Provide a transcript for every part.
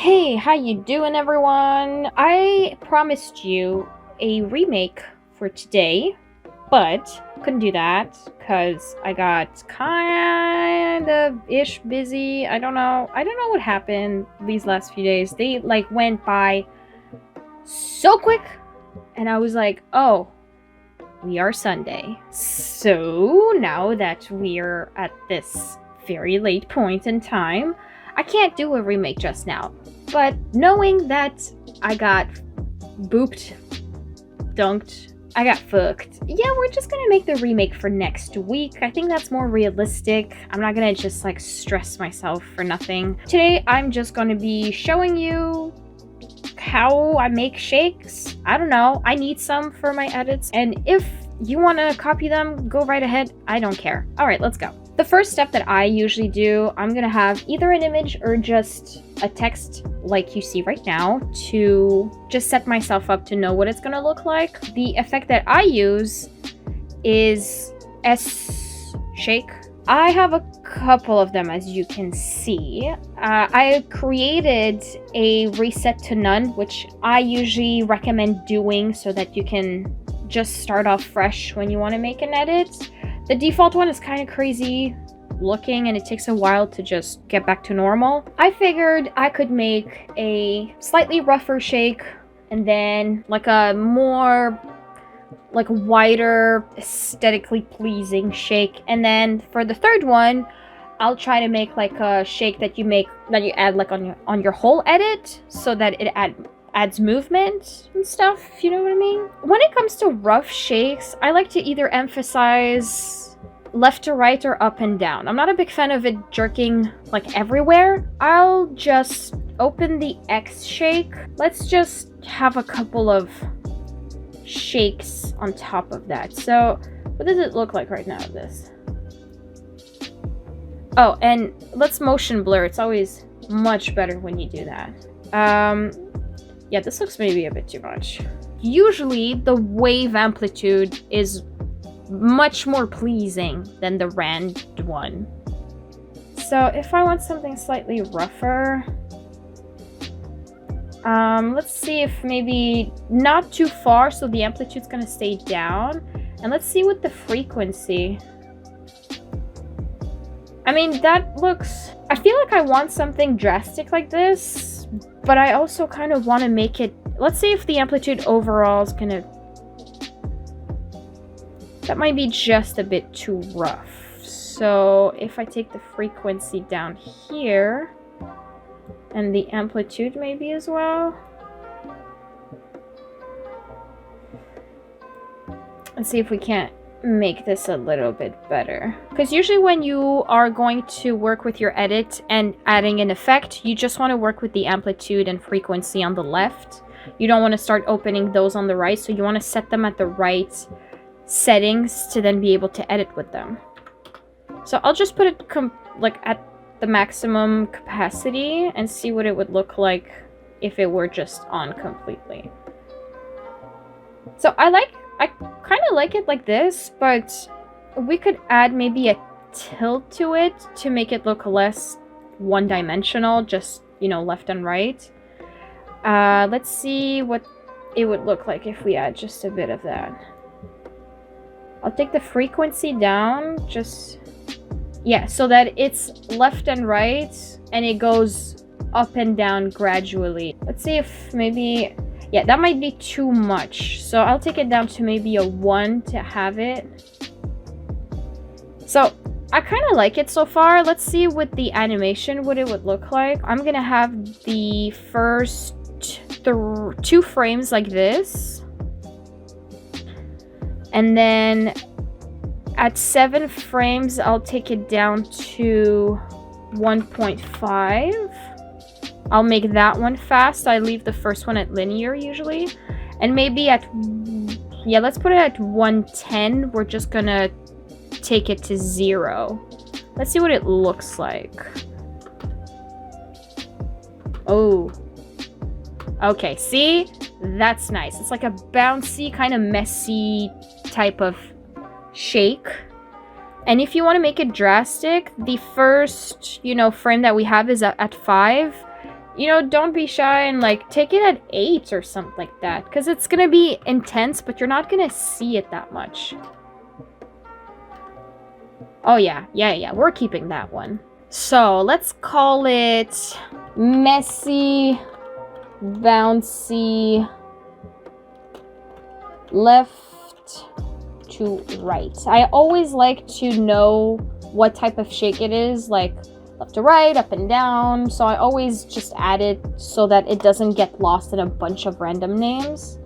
Hey, how you doing everyone? I promised you a remake for today, but couldn't do that because I got kind of ish busy. I don't know what happened these last few days. They like went by so quick and I was like, "Oh, we are Sunday." So, now that we're at this very late point in time, I can't do a remake just now. But knowing that I got booped, dunked, I got fucked, yeah, we're just gonna make the remake for next week. I think that's more realistic. I'm not gonna just like stress myself for nothing. Today, I'm just gonna be showing you how I make shakes. I don't know, I need some for my edits, and if you want to copy them, go right ahead. I don't care. All right, let's go. The first step that I usually do, I'm gonna have either an image or just a text like you see right now to just set myself up to know what it's gonna look like. The effect that I use is S shake. I have a couple of them, as you can see. I created a reset to none, which I usually recommend doing so that you can just start off fresh when you want to make an edit. The default one is kind of crazy looking and it takes a while to just get back to normal. I figured I could make a slightly rougher shake and then like a more like wider, aesthetically pleasing shake, and then for the third one I'll try to make like a shake that you add like on your whole edit so that it adds movement and stuff, if you know what I mean. When it comes to rough shakes, I like to either emphasize left to right or up and down. I'm not a big fan of it jerking like everywhere. I'll just open the X shake. Let's just have a couple of shakes on top of that. So what does it look like right now, this? Oh, and let's motion blur. It's always much better when you do that. Yeah, this looks maybe a bit too much. Usually, the wave amplitude is much more pleasing than the rand one. So if I want something slightly rougher, let's see if maybe not too far so the amplitude's gonna stay down. And let's see what the frequency. I mean, that looks... I feel like I want something drastic like this, but I also kind of want to make it... Let's see if the amplitude overall is gonna... That might be just a bit too rough. So if I take the frequency down here, and the amplitude maybe as well. Let's see if we can't make this a little bit better, because usually when you are going to work with your edit and adding an effect, you just want to work with the amplitude and frequency on the left. You don't want to start opening those on the right, so you want to set them at the right settings to then be able to edit with them. So I'll just put it like at the maximum capacity and see what it would look like if it were just on completely. So I kind of like it like this, but we could add maybe a tilt to it to make it look less one-dimensional, just, you know, left and right. Let's see what it would look like if we add just a bit of that. I'll take the frequency down, just... yeah, so that it's left and right, and it goes up and down gradually. Let's see if maybe... yeah, that might be too much. So I'll take it down to maybe a 1 to have it. So I kind of like it so far. Let's see with the animation what it would look like. I'm going to have the first 2 frames like this. And then at 7 frames, I'll take it down to 1.5. I'll make that one fast. I leave the first one at linear usually. And maybe at... yeah, let's put it at 110. We're just gonna take it to 0. Let's see what it looks like. Oh. Okay, see? That's nice. It's like a bouncy, kind of messy type of shake. And if you want to make it drastic, the first, you know, frame that we have is at 5. you know, don't be shy and like take it at 8 or something like that, because it's gonna be intense, but you're not gonna see it that much. Oh yeah, we're keeping that one. So let's call it messy, bouncy, left to right. I always like to know what type of shake it is, like left to right, up and down. So I always just add it so that it doesn't get lost in a bunch of random names.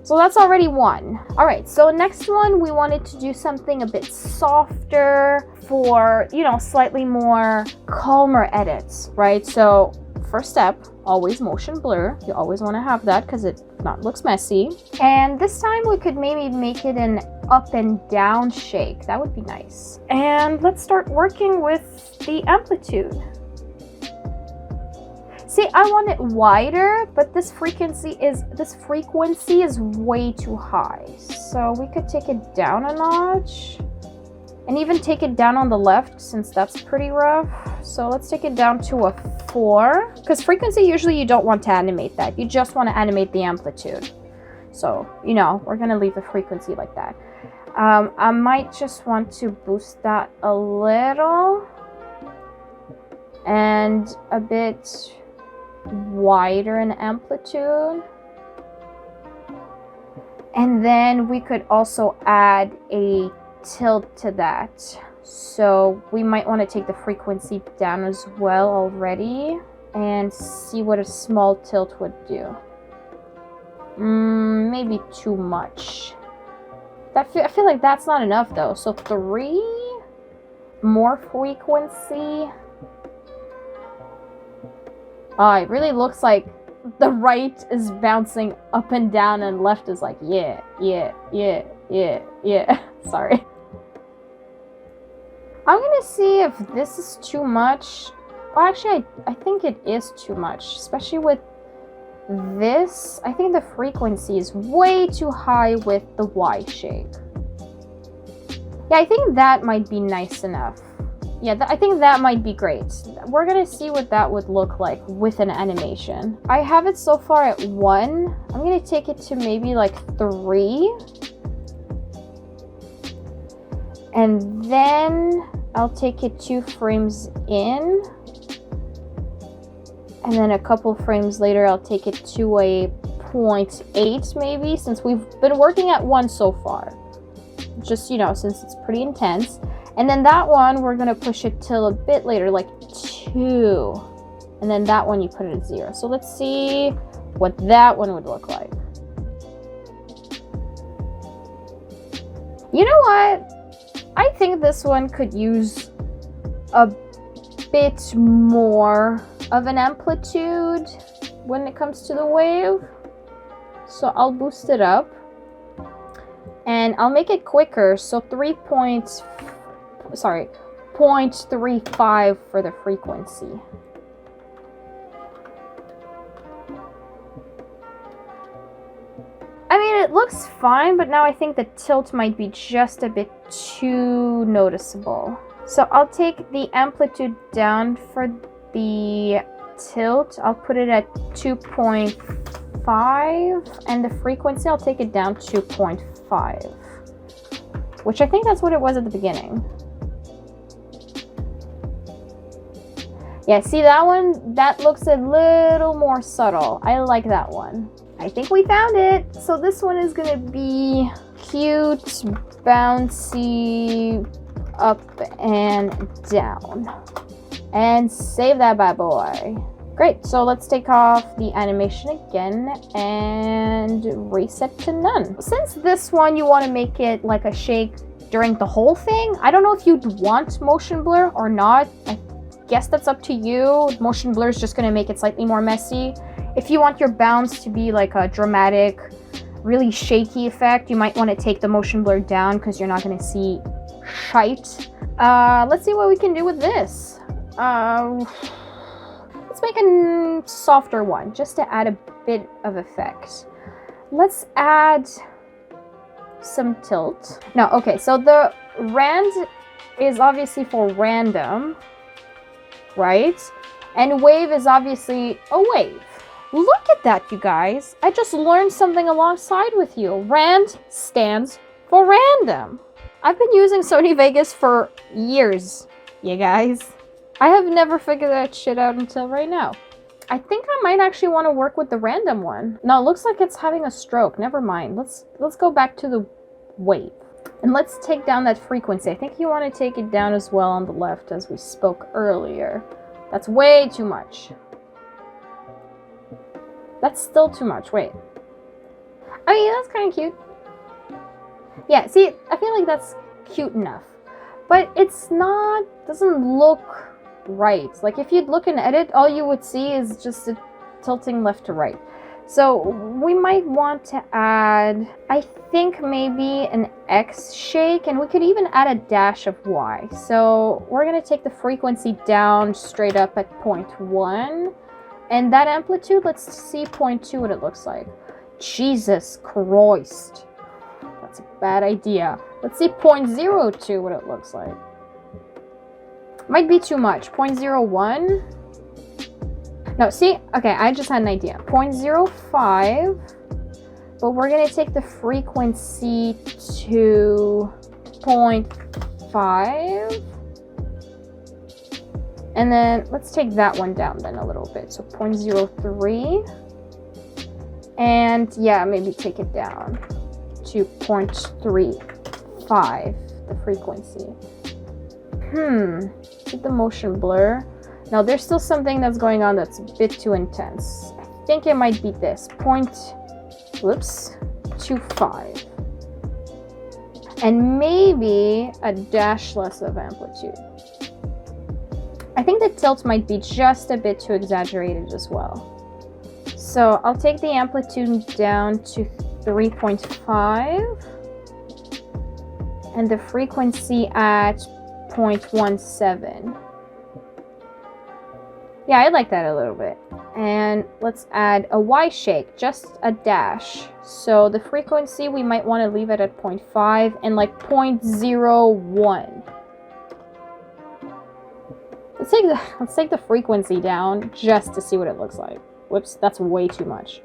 So that's already one. All right, so next one, we wanted to do something a bit softer for, you know, slightly more calmer edits, right? So first step, always motion blur. You always want to have that because it looks messy. And this time we could maybe make it an up and down shake. That would be nice. And let's start working with the amplitude. See, I want it wider, but this frequency is way too high. So we could take it down a notch and even take it down on the left since that's pretty rough. So let's take it down to a 4, because frequency, usually you don't want to animate that. You just want to animate the amplitude. So, you know, we're gonna leave the frequency like that. I might just want to boost that a little and a bit wider in amplitude. And then we could also add a tilt to that. So we might want to take the frequency down as well already and see what a small tilt would do. Maybe too much. I feel like that's not enough though. So 3 more frequency. It really looks like the right is bouncing up and down and left is like, yeah. Sorry. I'm gonna see if this is too much. Well, actually, I think it is too much, especially with this. I think the frequency is way too high with the Y shake. Yeah, I think that might be nice enough. Yeah, I think that might be great. We're gonna see what that would look like with an animation. I have it so far at 1. I'm gonna take it to maybe like 3. And then I'll take it 2 frames in. And then a couple frames later, I'll take it to a 0.8 maybe, since we've been working at 1 so far. Just, you know, since it's pretty intense. And then that one, we're gonna push it till a bit later, like 2. And then that one, you put it at 0. So let's see what that one would look like. You know what? I think this one could use a bit more of an amplitude when it comes to the wave. So I'll boost it up. And I'll make it quicker, so 0.35 for the frequency. I mean, it looks fine, but now I think the tilt might be just a bit too noticeable. So I'll take the amplitude down for the tilt. I'll put it at 2.5, and the frequency, I'll take it down to 0.5, which I think that's what it was at the beginning. Yeah, see that one? That looks a little more subtle. I like that one. I think we found it. So this one is gonna be cute, bouncy, up and down. And save that bad boy. Great, so let's take off the animation again and reset to none. Since this one, you want to make it like a shake during the whole thing, I don't know if you'd want motion blur or not. I guess that's up to you. Motion blur is just going to make it slightly more messy. If you want your bounce to be like a dramatic, really shaky effect, you might want to take the motion blur down because you're not going to see shite. Let's see what we can do with this. Let's make a softer one just to add a bit of effect. Let's add some tilt. No, okay, so the rand is obviously for random, right? And wave is obviously a wave. Look at that, you guys. I just learned something alongside with you. Rand stands for random. I've been using Sony Vegas for years, you guys. I have never figured that shit out until right now. I think I might actually want to work with the random one. No, it looks like it's having a stroke. Never mind. Let's go back to the wave. And let's take down that frequency. I think you want to take it down as well on the left as we spoke earlier. That's way too much. That's still too much. Wait. I mean, that's kind of cute. Yeah, see, I feel like that's cute enough. But it's not, doesn't look right. Like if you'd look and edit, all you would see is just it tilting left to right. So we might want to add, I think maybe an X shake, and we could even add a dash of Y. So we're gonna take the frequency down straight up at 0.1, and that amplitude, let's see 0.2 what it looks like. Jesus Christ, that's a bad idea. Let's see 0.02 what it looks like. Might be too much. 0.01. No, see? Okay, I just had an idea. 0.05. But we're going to take the frequency to 0.5. And then let's take that one down then a little bit. So 0.03. And yeah, maybe take it down to 0.35, the frequency. Keep the motion blur. Now there's still something that's going on that's a bit too intense. I think it might be this, 0.25. And maybe a dash less of amplitude. I think the tilt might be just a bit too exaggerated as well. So I'll take the amplitude down to 3.5 and the frequency at 0.17. Yeah, I like that a little bit. And let's add a Y shake, just a dash. So the frequency, we might want to leave it at 0.5 and like 0.01. Let's take the frequency down just to see what it looks like. Whoops, that's way too much.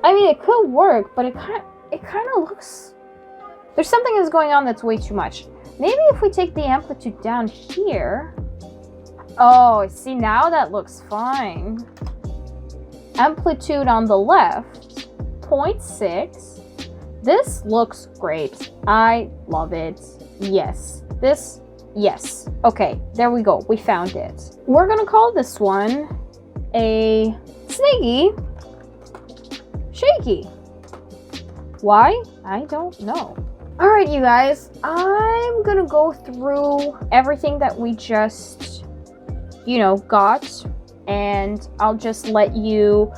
I mean, it could work, but it kind of looks... There's something that's going on that's way too much. Maybe if we take the amplitude down here... Oh, see, now that looks fine. Amplitude on the left, 0.6. This looks great. I love it. Yes. This, yes. Okay, there we go. We found it. We're gonna call this one a snaky shaky. Why? I don't know. All right, you guys, I'm gonna go through everything that we just, got, and I'll just let you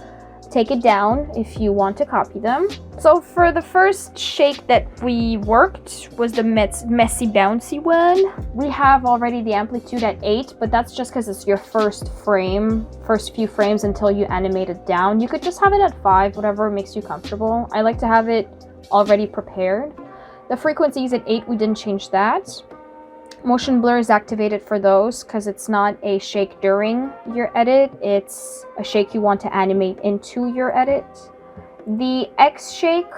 take it down if you want to copy them. So for the first shake that we worked was the messy bouncy one. We have already the amplitude at 8, but that's just because it's your first few frames until you animate it down. You could just have it at 5, whatever makes you comfortable. I like to have it already prepared. The frequency is at 8, we didn't change that. Motion blur is activated for those because it's not a shake during your edit, it's a shake you want to animate into your edit. The X shake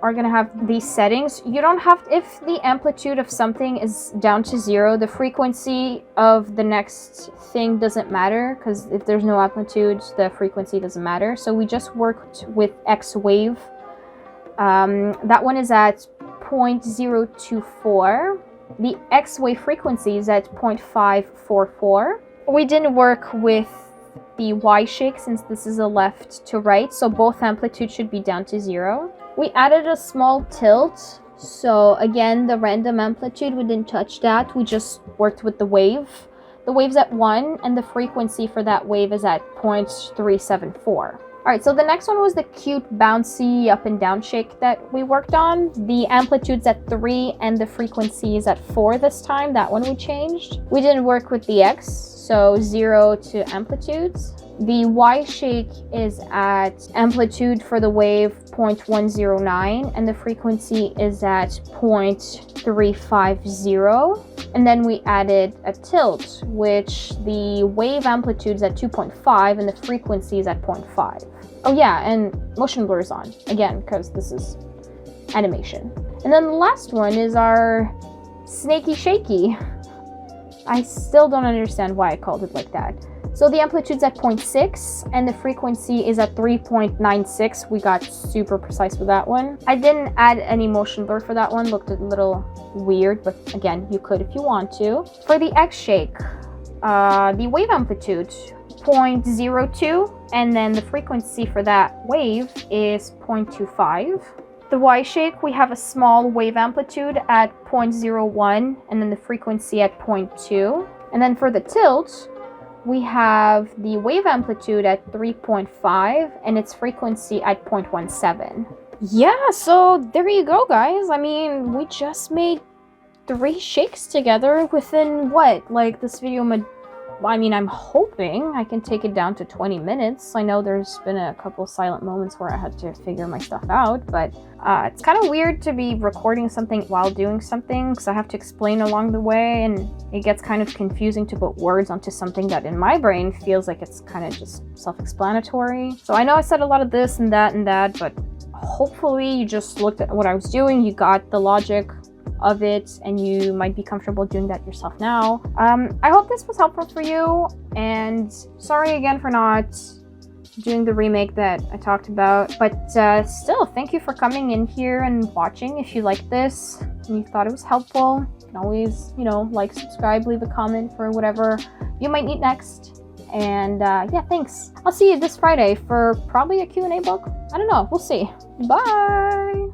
are going to have these settings. You don't have, if the amplitude of something is down to 0, the frequency of the next thing doesn't matter, because if there's no amplitude, the frequency doesn't matter. So we just worked with X wave. That one is at 0.024. The X wave frequency is at 0.544. We didn't work with the Y shake since this is a left to right, so both amplitudes should be down to 0. We added a small tilt, so again, the random amplitude, we didn't touch that. We just worked with the wave. The wave's at 1, and the frequency for that wave is at 0.374. Alright, so the next one was the cute, bouncy, up and down shake that we worked on. The amplitude's at 3 and the frequency is at 4 this time. That one we changed. We didn't work with the X, so 0 to amplitudes. The Y shake is at amplitude for the wave 0.109 and the frequency is at 0.350. And then we added a tilt, which the wave amplitude is at 2.5 and the frequency is at 0.5. Oh yeah, and motion blur is on, again, because this is animation. And then the last one is our snaky shaky. I still don't understand why I called it like that. So the amplitude's at 0.6 and the frequency is at 3.96. We got super precise with that one. I didn't add any motion blur for that one. Looked a little weird, but again, you could if you want to. For the X shake, the wave amplitude 0.02 and then the frequency for that wave is 0.25. The Y shake, we have a small wave amplitude at 0.01 and then the frequency at 0.2. And then for the tilt, we have the wave amplitude at 3.5 and its frequency at 0.17. Yeah, so there you go, guys. I mean, we just made 3 shakes together within what? Like, this video I'm hoping I can take it down to 20 minutes. I know there's been a couple silent moments where I had to figure my stuff out, but it's kind of weird to be recording something while doing something because I have to explain along the way and it gets kind of confusing to put words onto something that in my brain feels like it's kind of just self-explanatory. So I know I said a lot of this and that, but hopefully you just looked at what I was doing, you got the logic of it, and you might be comfortable doing that yourself now. I hope this was helpful for you, and sorry again for not doing the remake that I talked about, but still, thank you for coming in here and watching. If you liked this and you thought it was helpful, you can always, like, subscribe, leave a comment for whatever you might need next. And yeah, thanks. I'll see you this Friday for probably a Q&A book. I don't know, we'll see. Bye!